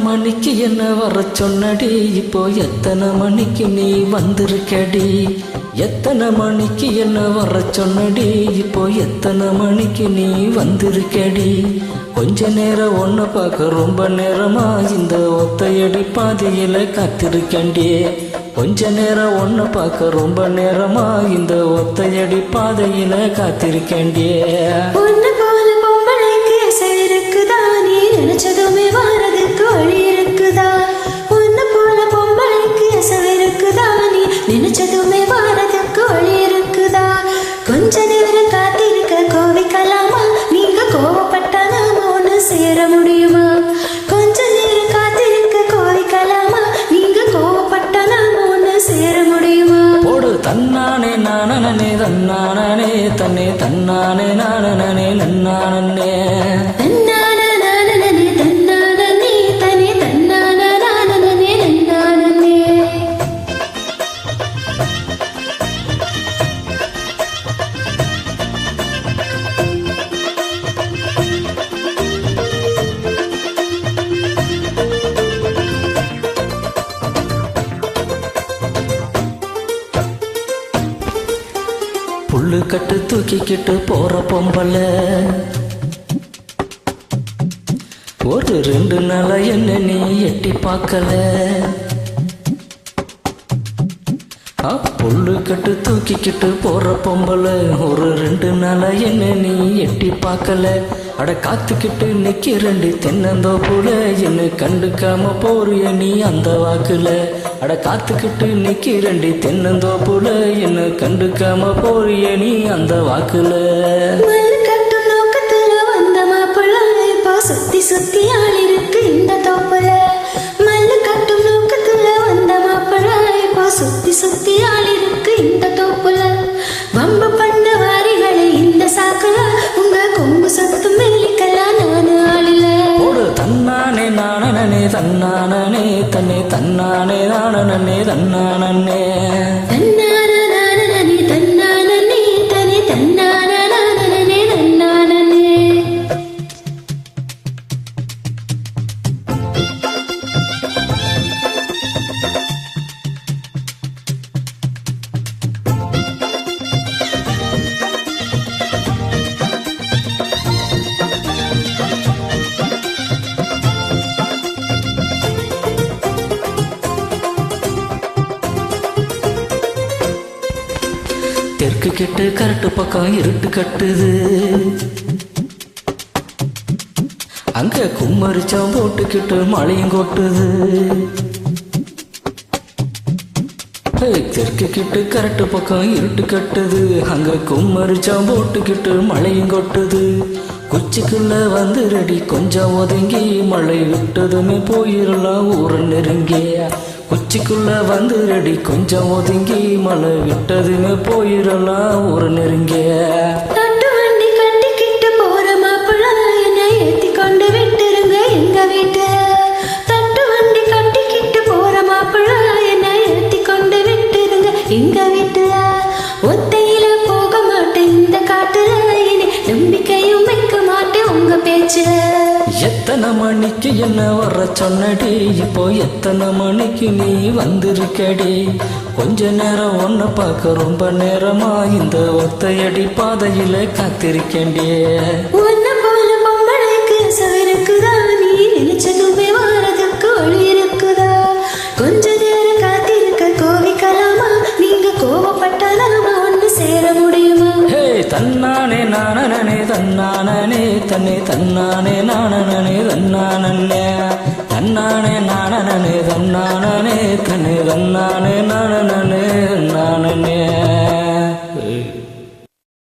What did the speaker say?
மணிக்கு என்ன வர சொன்னடி, இப்போ எத்தனை மணிக்கு நீ வந்திருக்கடி? எத்தனை மணிக்கு என்ன வர சொன்னடி, இப்போ எத்தனை மணிக்கு நீ வந்திருக்கடி? கொஞ்ச நேரம் ஒன்ன பார்க்க ரொம்ப நேரமா இந்த ஒத்தையடி பாதையில காத்திருக்கண்டி. கொஞ்ச நேரம் ஒன்ன பார்க்க ரொம்ப நேரமா இந்த ஒத்தையடி பாதையில காத்திருக்கண்டி. நினைச்சதுமே வாரதுக்கு வழி இருக்குதா? உன்ன போல பொம்பளைக்கு அசவிருக்குதா? நீ நினைச்சதுமே வாரதுக்கு வழி இருக்குதா? கொஞ்ச நேரம் காத்திருக்க கோவிக்கலாமா? நீங்க கோவப்பட்டா நாம ஒண்ணு சேர முடியுமா? கொஞ்ச நேரம் காத்திருக்க கோவிக்கலாமா? நீங்க கோவப்பட்டா நாம ஒண்ணு சேர முடியுமா? போடு தன்னானே நானே தன்னானே தன்னே தன்னானே நானே நன்னானே புல்லு கட்டு தூக்கிக்கிட்டு போற பொம்பல ஒரு 2 நாளா என்ன நீ எட்டி பார்க்கல. புல்லு கட்டு தூக்கிக்கிட்டு போற பொம்பல ஒரு 2 நாளா என்ன நீ எட்டி பார்க்கல. அட காத்துக்கிட்டு நிக்கிறண்டி தென்னந்தோப்புல, என்ன கண்டுக்காம போறிய நீ அந்த வாக்குல. அட காத்துக்கிட்டு நிக்கிறண்டி தென்னந்தோப்புல, என்ன கண்டுக்காம போறிய நீ அந்த வாக்குல. சுத்தி சுத்தி ஆள் இருக்கு இந்த தோப்புல. மல்லு கட்டும் நோக்கத்துல வந்த மாப்பிள்ள இப்போ சுத்தி சுத்தி ஆள் இருக்கு இந்த தோப்புல. வம்பு பண்ண வாரிகளை இந்த சாக்குல, உங்க கொம்பு சத்து மெல்லிக்கலாம் நானு ஆளில. ஒரு தன்னானே நானே தன்னானே தன்னே தன்னானே நானே தன்னானே தெற்கு கெட்டு கரட்டு பக்கம் இருட்டு கட்டுது. அங்க கும்மரிச்சம் போட்டுக்கிட்டு மழையும் கொட்டுது. தெற்கு கிட்டு கரட்டு பக்கம் இருட்டு கட்டுது. அங்க கும்மரிச்சம் போட்டுக்கிட்டு மழையும் கொட்டுது. குச்சிக்குள்ள வந்து ரெடி கொஞ்சம் ஒதுங்கி, மழை விட்டதுமே போயிடலாம் ஊர நெருங்கி. குச்சிக்குள்ள வந்து ரெடி கொஞ்சம் ஒதுங்கி, மழை விட்டதுமே போயிடலாம் ஊர நெருங்கி. தட்டு வண்டி கட்டிக்கிட்டு போற மாப்பிள்ள என்னை ஏத்தி கொண்டு விட்டுருங்க எங்க வீட்டு. தட்டு வண்டி கட்டிக்கிட்டு போற மாப்பிள்ள என்னை ஏத்தி கொண்டு விட்டுருங்க எங்க வீட்டுல. ஒத்தையில போக மாட்டேன் இந்த காட்டுல, இனி நம்பிக்கையும் வைக்க மாட்டேன் உங்க பேச்சுல. எத்தனை மணிக்கு என்ன வர சொன்னடி, இப்போ எத்தனை மணிக்கு நீ வந்திருக்கடி? கொஞ்ச நேரம் ஒன்ன பார்க்க ரொம்ப நேரமா இந்த ஒத்தையடி பாதையில காத்திருக்கேண்டி. உன்ன போல பொம்பளைக்கு சவிருக்குதா? நீ நினைச்சதுமே வாரதுக்கு வழி இருக்குதா? கொஞ்ச நேரம் காத்திருக்க கோவிக்கலாமா? நீங்க கோவப்பட்டா நாம ஒண்ணு சேர முடியுமா? தன்னானே நானே தன்னானே தன்னே தன்னானே நானே தன்னானே தன்னானே நானே தன்னானே தன்னே தன்னானே நானே நானே